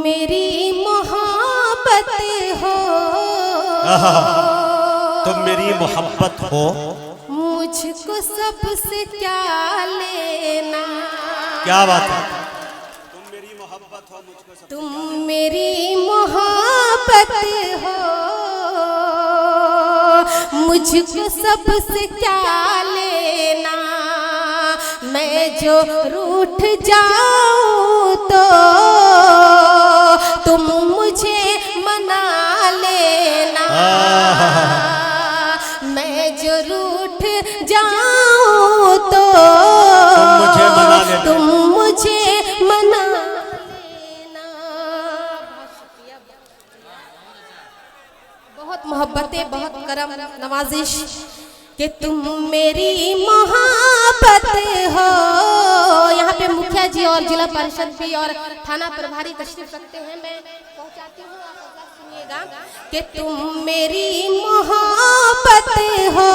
मेरी मोहब्बत हो, तुम मेरी मोहब्बत हो, मुझको सबसे क्या लेना। क्या बात है। तुम मेरी मोहब्बत हो, मुझको सबसे क्या लेना। मैं जो रूठ जाऊं तो तुम मुझे मना लेना। मैं जो रूठ जाऊं तो तुम मुझे मना लेना। बहुत मोहब्बतें, बहुत करम नवाजिश कि तुम मेरी मोहब्बत हो। यहाँ पे मुखिया जी और जिला परिषद भी और थाना प्रभारी तशरीफ रखते हैं, मैं पहुँचाती हूँ, आप सुनिएगा कि तुम मेरी मोहब्बत हो,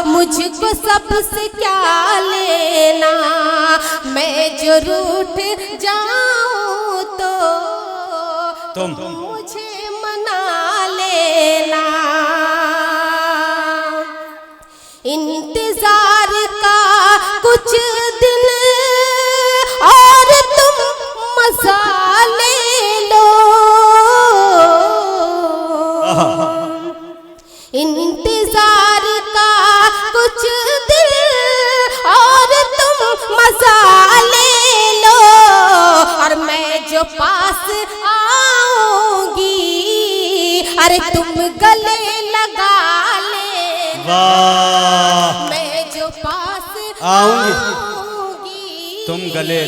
मुझको सबसे क्या लेना। मैं जो रूठ जाऊं तो तुम मुझे मना लेना। इंतजार का कुछ दिन और तुम मजा ले लो। इंतजार का कुछ दिन और तुम मजा ले लो। और मैं जो पास आऊंगी, अरे तुम गले लगा ले। मैं जो पास आऊंगी, तुम गले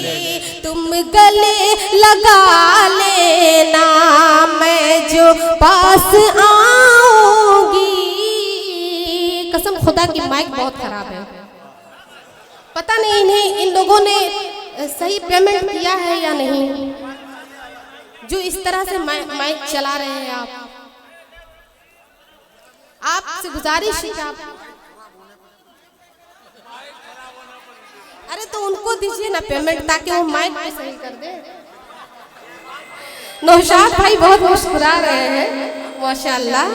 लगा लेना। मैं जो पास आऊंगी। कसम खुदा की माइक बहुत खराब है, पता नहीं इन्हें इन लोगों ने सही पेमेंट किया है या नहीं, जो इस तरह से माइक चला रहे हैं। आपसे गुजारिश है, आप अरे तो उनको दीजिए ना पेमेंट, ताकि वो माइक पे सही कर दे। नौशाद भाई बहुत मुस्कुरा रहे हैं माशाल्लाह।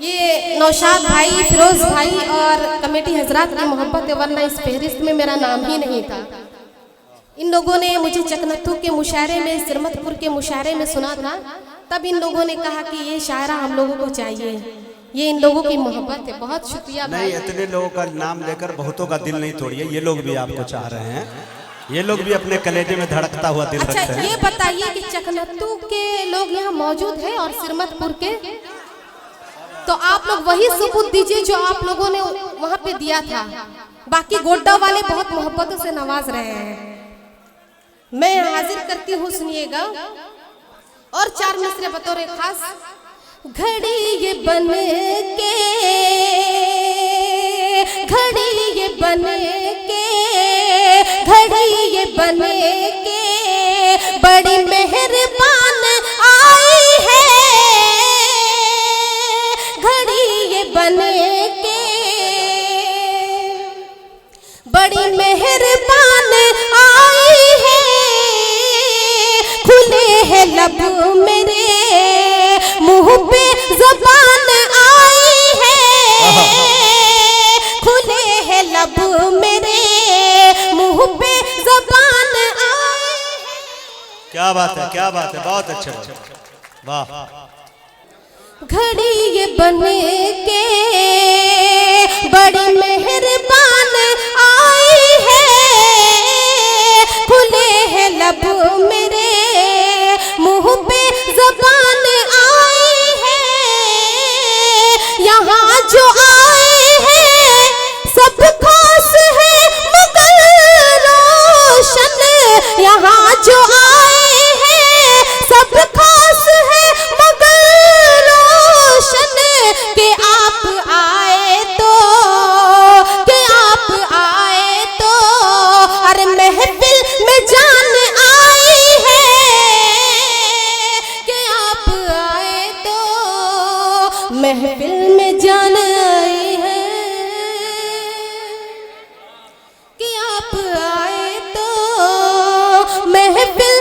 ये नौशाद भाई, फिरोज भाई और कमेटी हजरात की मोहब्बत है, वरना इस फहरिस्त में मेरा नाम ही नहीं था। इन लोगों ने मुझे चकनत्थू के मुशायरे में, सिरमतपुर के मुशायरे में सुना था, तब इन लोगों ने कहा कि ये शायरा हम लोगों को चाहिए। ये इन लोगों की मोहब्बत है, बहुत शुक्रिया भाई। नहीं, इतने लोगों का नाम लेकर बहुतों का दिल नहीं तोड़िए। ये लोग भी आपको चाह रहे हैं, ये लोग भी अपने कलेजे में धड़कता हुआ दिल रखते हैं। अच्छा, ये बताइए कि चकनत्थू के लोग यहाँ मौजूद हैं और सिरमतपुर के, तो आप लोग वही सबूत दीजिए जो आप लोगों ने वहाँ पे दिया था। बाकी गोड्डा वाले बहुत मोहब्बतों से नवाज रहे हैं। मैं हाजिर करती हूँ, सुनिएगा। और 4 मिसरे बतौर खास। घड़ी ये बन के, घड़ी ये बन के, घड़ी ये बन के बड़ी मेहरबान आई है। घड़ी ये बन के बड़ी मेहरबान आई है। खुले हैं लब मेरे, मुंह पे ज़बान आई है। खुले हैं लब मेरे, मुंह पे ज़बान आई है। क्या बात है, क्या बात है, बहुत अच्छा, वाह। घड़ी ये बन के बड़ी मेहरबान आई है। खुले हैं लब मेरे, मुंह पे ज़बान आई है। यहाँ जो आए हैं सब खास है मगर रोशन। यहाँ जो आए हैं सब खास है मगर रोशन। के आप आए तो, के आप आए तो, अरे महफिल में जान आई है। के आप आए तो महफिल में जान आई है। कि आप आए तो महफिल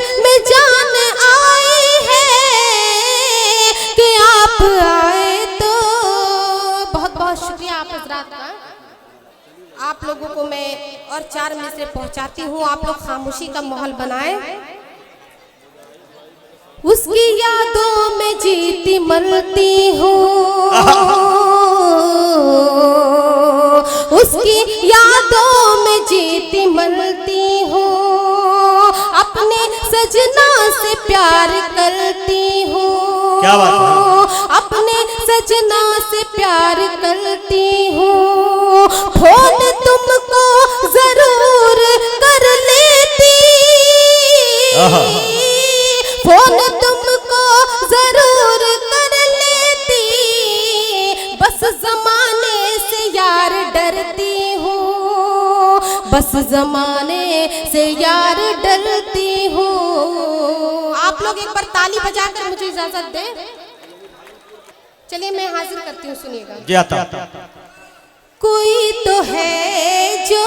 और 4 में से पहुंचाती हूँ। आप लोग खामोशी का माहौल बनाएं। उसकी यादों में जीती मरती हूँ, उसकी यादों में जीती मरती हूँ, अपने सजना से प्यार करती हूँ। क्या बात है? अपने सजना से प्यार करती हूँ। फोन तुमको जरूर कर लेती, फोन तुमको जरूर कर लेती, बस जमाने से यार डरती हूँ, बस जमाने से यार डरती हूँ। आप लोग एक बार ताली बजाकर मुझे इजाजत दें। चलिए मैं हाजिर करती हूँ, सुनिएगा। जी आता। कोई तो है जो,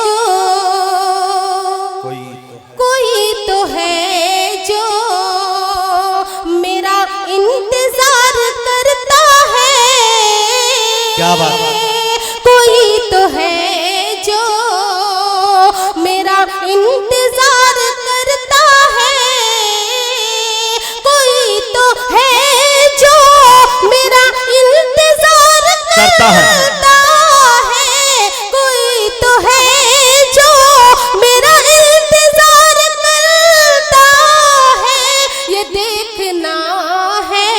कोई तो है जो मेरा इंतजार करता है। क्या बात है? कोई तो है जो मेरा इंतजार करता है, कोई तो है जो मेरा इंतजार करता है, कोई तो है जो मेरा इंतजार करता है। ये देखना है,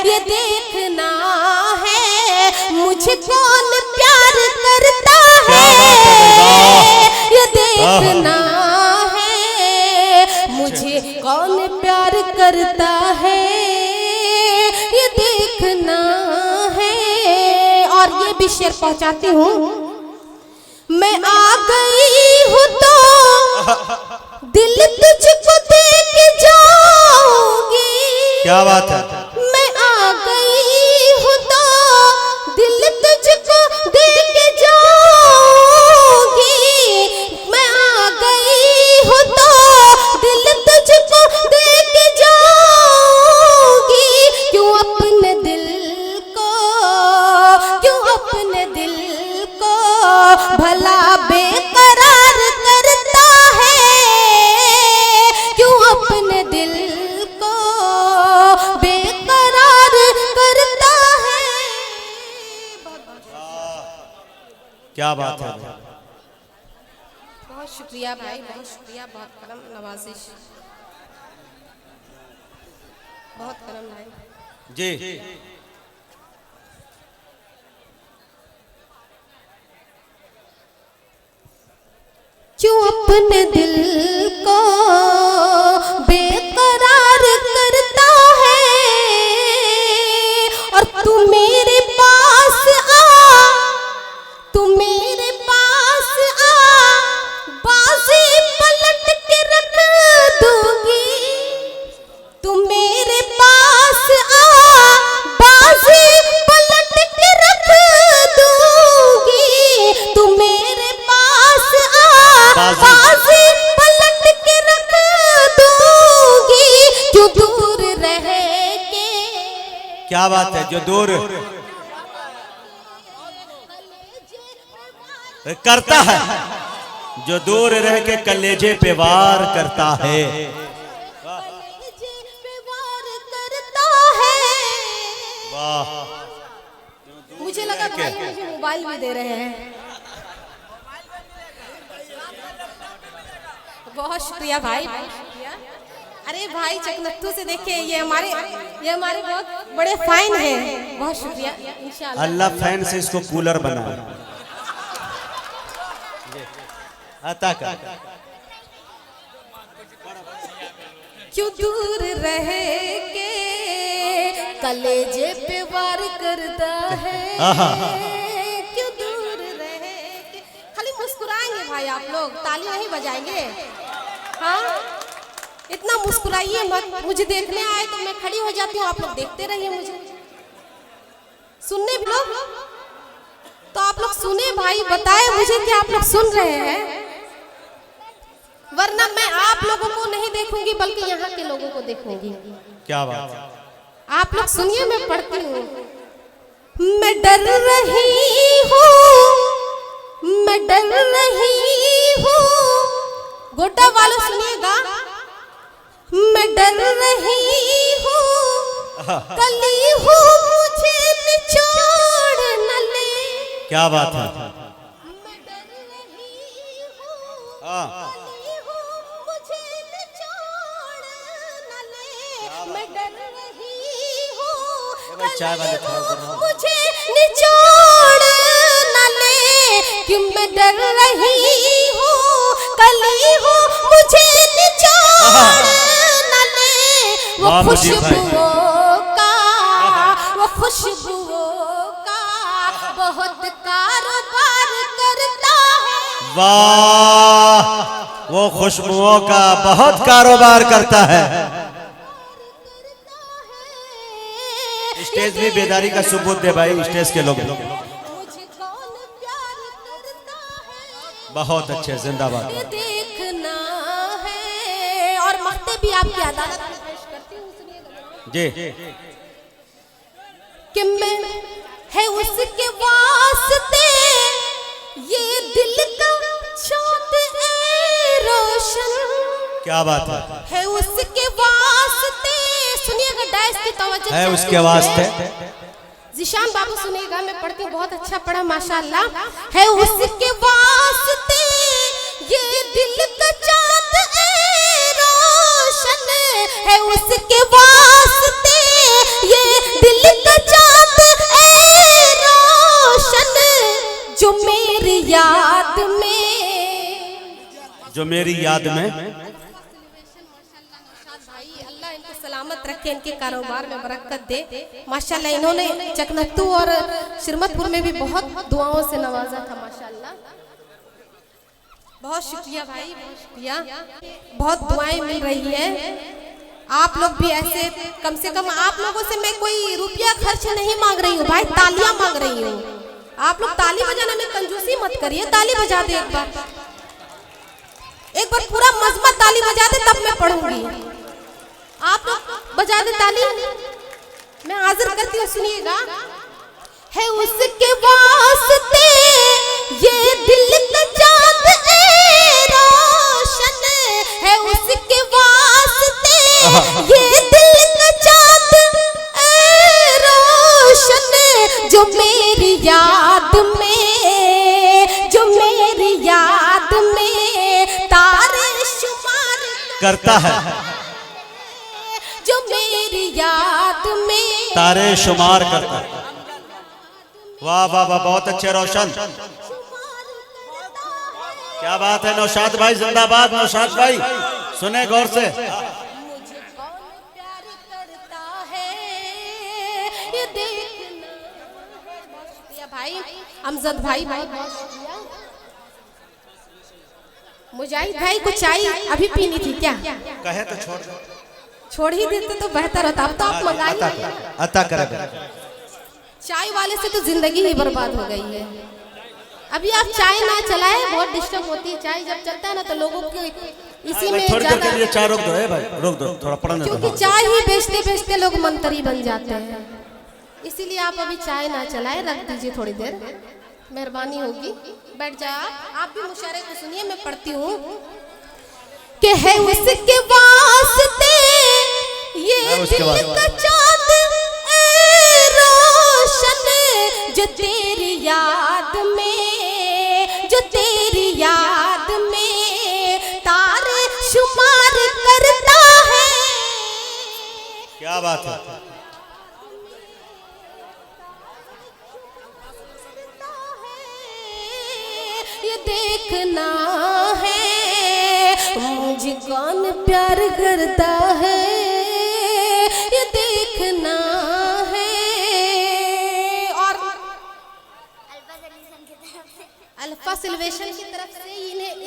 ये देखना है मुझे कौन प्यार करता है, ये देखना है मुझे कौन प्यार करता है, ये देखना है। और ये भी शेर पहुंचाती हूँ। मैं आ गई हूँ तो दिल तुझको देख जाऊंगी। क्या बात है? मैं आ गई हूँ तो दिल तुझको देख जाऊंगी, मैं आ गई हूँ तो दिल तुझको देख जाऊंगी। क्यों अपने दिल को, क्यों अपने दिल को भला बेकरार करता है, क्यों अपने दिल को बेकरार करता है। क्या बात है? बहुत शुक्रिया भाई, बहुत शुक्रिया, बहुत करम नवाजिश, बहुत करम भाई जी। क्यों अपने दिल को बेकरार करता है, और तू मेरे पास आ, तू मेरे पास आ, बाजी पलट के रख दूंगी। तू मेरे पास आ, बाजी पलट के रख दूंगी। तू मेरे पास आ, बाजी पलट के रख दूंगी। क्यों दूर रह के, क्या बात है? जो दूर करता है, जो दूर रह के कलेजे पे वार करता है। कलेजे पे वार करता है। वाह, मुझे लगा भाई मुझे मोबाइल भी दे रहे हैं। बहुत शुक्रिया भाई, बहुत शुक्रिया। अरे भाई चकनत्थू से देखिए, ये हमारे बहुत बड़े फैन हैं। बहुत शुक्रिया। इंशाल्लाह अल्लाह फैन से इसको कूलर बना आता का। क्यों दूर रह के कलेजे पे वार करता है, क्यों दूर रह के। खाली मुस्कुराएंगे भाई आप लोग, ताली नहीं बजाएंगे। हाँ, इतना मुस्कुराइए मत। मुझे देखने आए तो मैं खड़ी हो जाती हूँ, आप लोग देखते रहिए मुझे। सुनने लोग तो आप लोग सुने भाई, बताए मुझे कि आप लोग सुन रहे हैं, वरना मैं आप लोगों को नहीं देखूंगी बल्कि यहाँ के लोगों को देखूंगी। क्या बात है? आप लोग सुनिए, मैं पढ़ती हूँ। मैं डर रही हूँ मैं डर रही हूँ, गोटा वालों सुनिएगा, मैं डर रही हूँ, कली हूँ मुझे निचोड़ न ले। क्या बात है। मैं डर रही हूँ, हाँ। कली हूँ मुझे निचोड़ न ले। मैं डर रही हूँ, भाई चाय वाले कली थोड़ा हूँ कर रहा हूँ। मुझे निचोड़ न ले। कि मैं डर रही हूँ, कली हूँ मुझे निचोड़ न ले। वो वाह मुझे भाई। खुशबुओं का, वो खुशबुओं का बहुत कारोबार करता है। वाह, वो खुशबुओं का बहुत कारोबार करता है। स्टेज भी बेदारी का सबूत दे भाई, स्टेज के लोग। मुझे कौन प्यार करता है, बहुत अच्छे, जिंदाबाद। ये देखना है। और मख्ते भी आपकी अदालत में पेश करती हूँ, सुनिएगा जी। कि मैं है उसके वास्ते ये दिल का चाँद ए रोशन। क्या बात है उसके वास्ते, सुनिएगा डैश की तवज्जो है से उसके वास्ते। जिशान बाबू सुनिएगा, मैं पढ़ती हूँ, बहुत अच्छा पढ़ा माशाल्लाह। है उसके वास्ते ये दिल का चाँद ए रोशन। है उसके वास्ते ये दिल का चाँद ए रोशन। जो मेरी याद में, जो मेरी याद में। भाई अल्लाह इनको सलामत रखे, इनके कारोबार में बरकत दे। माशाल्लाह इन्होंने चकनत्तू और श्रीमतपुर में भी बहुत दुआओं से नवाजा था माशाल्लाह। बहुत शुक्रिया भाई, बहुत शुक्रिया। बहुत दुआएं मिल रही है। आप लोग भी ऐसे, कम से कम आप लोगों से मैं कोई रुपया खर्च नहीं मांग रही हूँ भाई, तालियां मांग रही हूँ। आप लोग ताली बजाने में कंजूसी मत करिए, ताली बजा दे एक बार, एक बार पूरा मजमा ताली बजा दे, तब मैं पढ़ूंगी। आप लोग बजा दे ताली, मैं हाजिर करती हूँ, सुनिएगा। है उसके वास्ते ये दिल का चाँद ए रोशन। है उसके वास्ते ये दिल का चाँद ए रोशन। जो मेरी याद में, जो मेरी याद में तारे शुमार करता है, जो मेरी याद में तारे शुमार करता है। वाह वाह वाह, बहुत अच्छे रोशन। क्या बात है। नौशाद भाई जिंदाबाद। नौशाद भाई सुने गौर से। मुझे कौन प्यार करता है, ये देखना। बहुत शुक्रिया भाई अमजद भाई, बहुत शुक्रिया। मुजाहिद भाई को चाय अभी पीनी थी क्या? कहे तो छोड़ दो। छोड़ ही देते तो बेहतर होता। अब तो आप मंगाइए। अता करे। चाय वाले से तो जिंदगी ही बर्बाद हो गई है। अभी आप चाय ना चलाए, बहुत डिस्टर्ब होती है। चाय जब चलता है ना तो लोगों के इसी में थोड़ी देर के लिए ज्यादा, चाय रोक दो। भाई रोक दो, थोड़ा पढ़ने दो। क्योंकि चाय ही बेचते बेचते लोग मंतरी बन जाते हैं। इसीलिए आप अभी चाय ना चलाए, रख दीजिए थोड़ी देर, मेहरबानी होगी। बैठ जाओ आप भी मुशायरे को सुनिए, मैं पढ़ती हूँ। कि है उसके वास्ते ये दिल का चाँद ए रोशन। जो तेरी याद में, जो तेरी याद में तारे शुमार करता है। क्या बात है। ये देखना है मुझे कौन प्यार करता है, ये देखना है। और अल्फा सिल्वेशन की तरफ से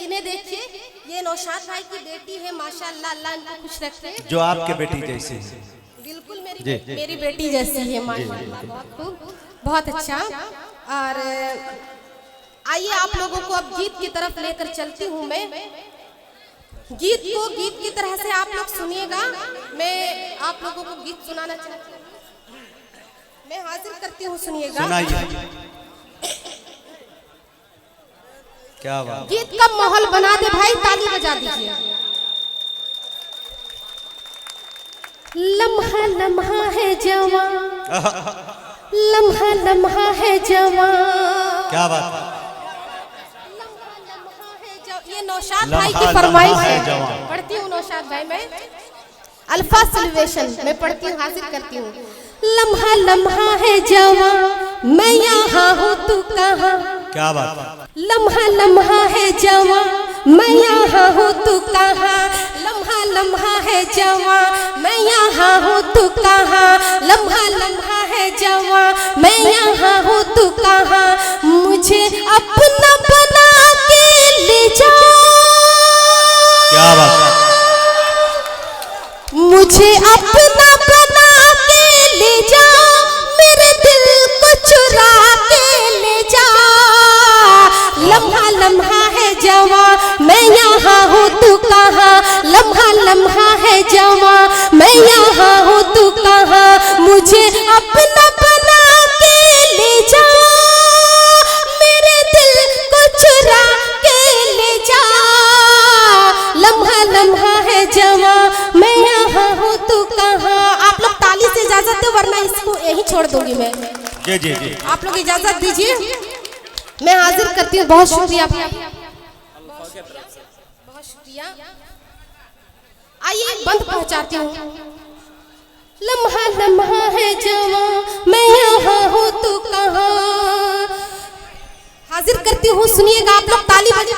इन्हें देखिए, ये नौशाद भाई की बेटी है माशाल्लाह, अल्लाह इनको खुश रखे। जो आपके बेटी जैसी है। बिल्कुल मेरी बेटी जैसी है माशाल्लाह, बहुत खूब, बहुत अच्छा। और आइए आप लोगों को अब गीत की तरफ लेकर चलती हूँ मैं। गीत को गीत की तरह से आप लोग सुनिएगा। मैं आप लोगों को गीत सुनाना चाहती हूँ, मैं हाजिर करती हूँ, सुनिएगा। सुनाइए। क्या बात। गीत का माहौल बना दे भाई, ताली बजा दीजिए। लम्हा लम्हा है जवां, लम्हा लम्हा है जवां। क्या बात। ये नौशाद भाई की फरमाइश है। पढ़ती हूँ नौशाद भाई, मैं अल्फा सिल्वेशन में पढ़ती हूँ, हाजिर करती हूँ। लम्हा लम्हा है जवां, मैं यहाँ हूँ तू कहाँ। क्या बात। लम्हा लम्हा है जवां, मैं यहाँ हूँ तू कहाँ। लम्हा लम्हा है जवां, मैं यहाँ हूँ तू कहाँ। लम्हा लम्हा है जवां, मैं यहाँ हूँ तू कहाँ। मुझे अपना बना के ले जा। क्या बात। मुझे अपना बना के ले जा, मेरे दिल को चुरा के ले जा। लम्हा लम्हा है जवां, मैं यहाँ हूँ तू कहाँ। लम्हा लम्हा है जवां, मैं यहाँ हूँ तू कहाँ। मुझे अपना बना के ले जा, मेरे दिल को चुरा के ले जा। लम्हा लम्हा है जवां, मैं यहाँ हूँ तू कहाँ। आप लोग ताली से इजाजत दो, वरना इसको यही छोड़ दूंगी मैं। जी जी जी। आप लोग इजाजत दीजिए, मैं हाजिर करती हूँ। बहुत शुक्रिया, बहुत शुक्रिया। आइए बंद पहुंचाती हूँ। लम्हा लम्हा है जवां, मैं यहाँ हूँ तू कहाँ। हाजिर करती हूँ, सुनिएगा आप लोग, ताली बजा।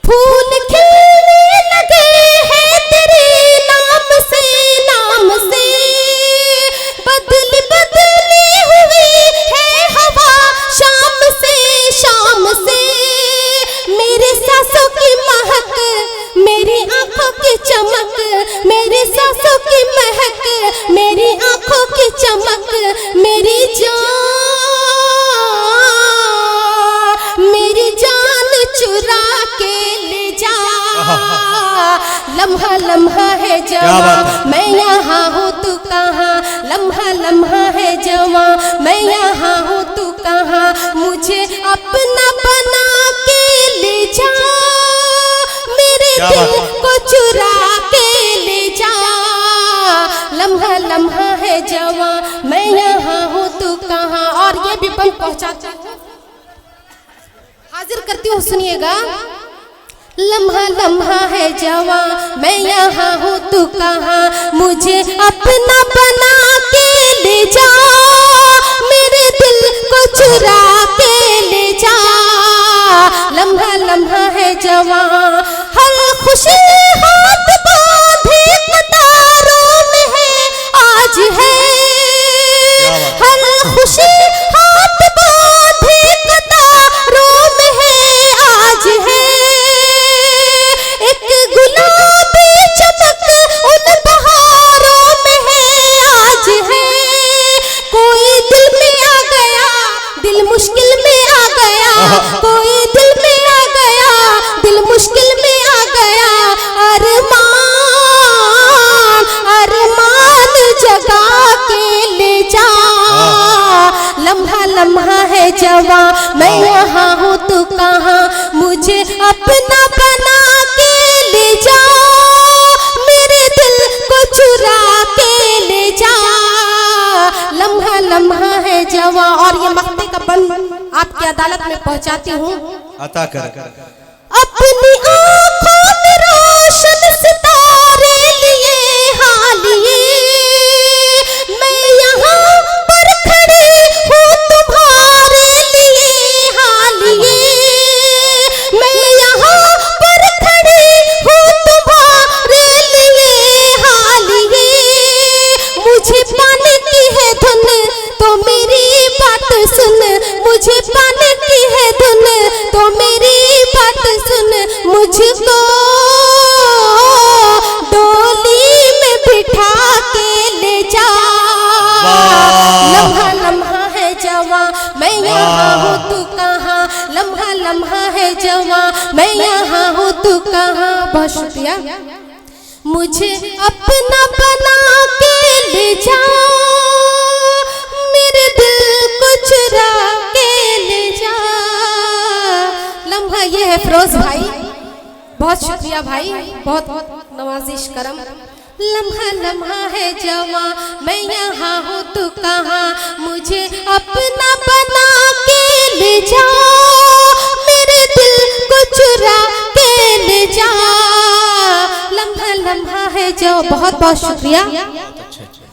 फूल खिलने लगे हैं तेरे नाम से, नाम से। बदली बदली हुई है हवा शाम से, शाम से। मेरे सांसों की महक, मेरी आंखों की चमक। मेरी सांसों की महक, मेरी आंखों की चमक। मेरी जान चुरा के ले जा। लम्हा लम्हा है जवां, मैं यहाँ हूँ तू कहाँ। लम्हा लम्हा है जवां, मैं यहाँ हूँ तू कहाँ। मुझे अपना बना के ले जा, मेरे दिल को चुरा के ले जा। लम्हा लम्हा है जवां, मैं यहाँ हूँ तू कहाँ। और ये भी बंद पहुँचाता हूँ, हाजिर करती हूँ, सुनिएगा। लम्हा लम्हा है जवां, मैं यहाँ हूँ तू कहाँ। मुझे अपना बना के ले जा, मेरे दिल को चुरा के ले जा। लम्हा लम्हा है जवां, हर खुशी हाथ बांधे कतारों में है आज है। हर खुशी हाथ बांधे कतारों में है आज है। एक गुलाबी चमक उन बहारों में है आज है। कोई दिल में आ गया, दिल मुश्किल में आ गया। कोई दिल में आ गया, दिल मुश्किल में आ गया। अरमान अरमान जगा के ले जा। लम्हा लम्हा है जवां, मैं यहाँ हूँ तू कहाँ। मुझे अपना बना के ले जा, मेरे दिल को चुरा के ले जा। लम्हा लम्हा है जवां। और ये मक्ते का बंद आपकी अदालत में पहुँचाती हूँ, अता कर। अपनी आँखों में रोशन सितारे लिए हाँ लिए। मैं यहाँ पर खड़ी हूँ तुम्हारे लिए हाँ लिए। मैं यहाँ पर खड़ी हूँ तुम्हारे लिए हाँ लिए। मुझे पाने की है धुन तो मेरी बात सुन। मुझे पाने की है धुन तो मेरी बात सुन। मुझको डोली में बिठा के ले जा। लम्हा लम्हा है जवां, मैं यहाँ हूँ तू कहाँ। लम्हा लम्हा है जवां, मैं यहाँ हूँ तू कहाँ। बहुत शुक्रिया। मुझे अपना बना के ले जा, मेरे दिल को चुरा के ले जा। है फिरोज भाई, बहुत शुक्रिया भाई, बहुत बहुत नवाजिश करम। लम्हा लम्हा है जवा, मैं यहाँ हूँ तू कहाँ, मुझे अपना बना के ले जा, मेरे दिल को चुरा के ले जा। लम्हा लम्हा है जो, बहुत बहुत शुक्रिया।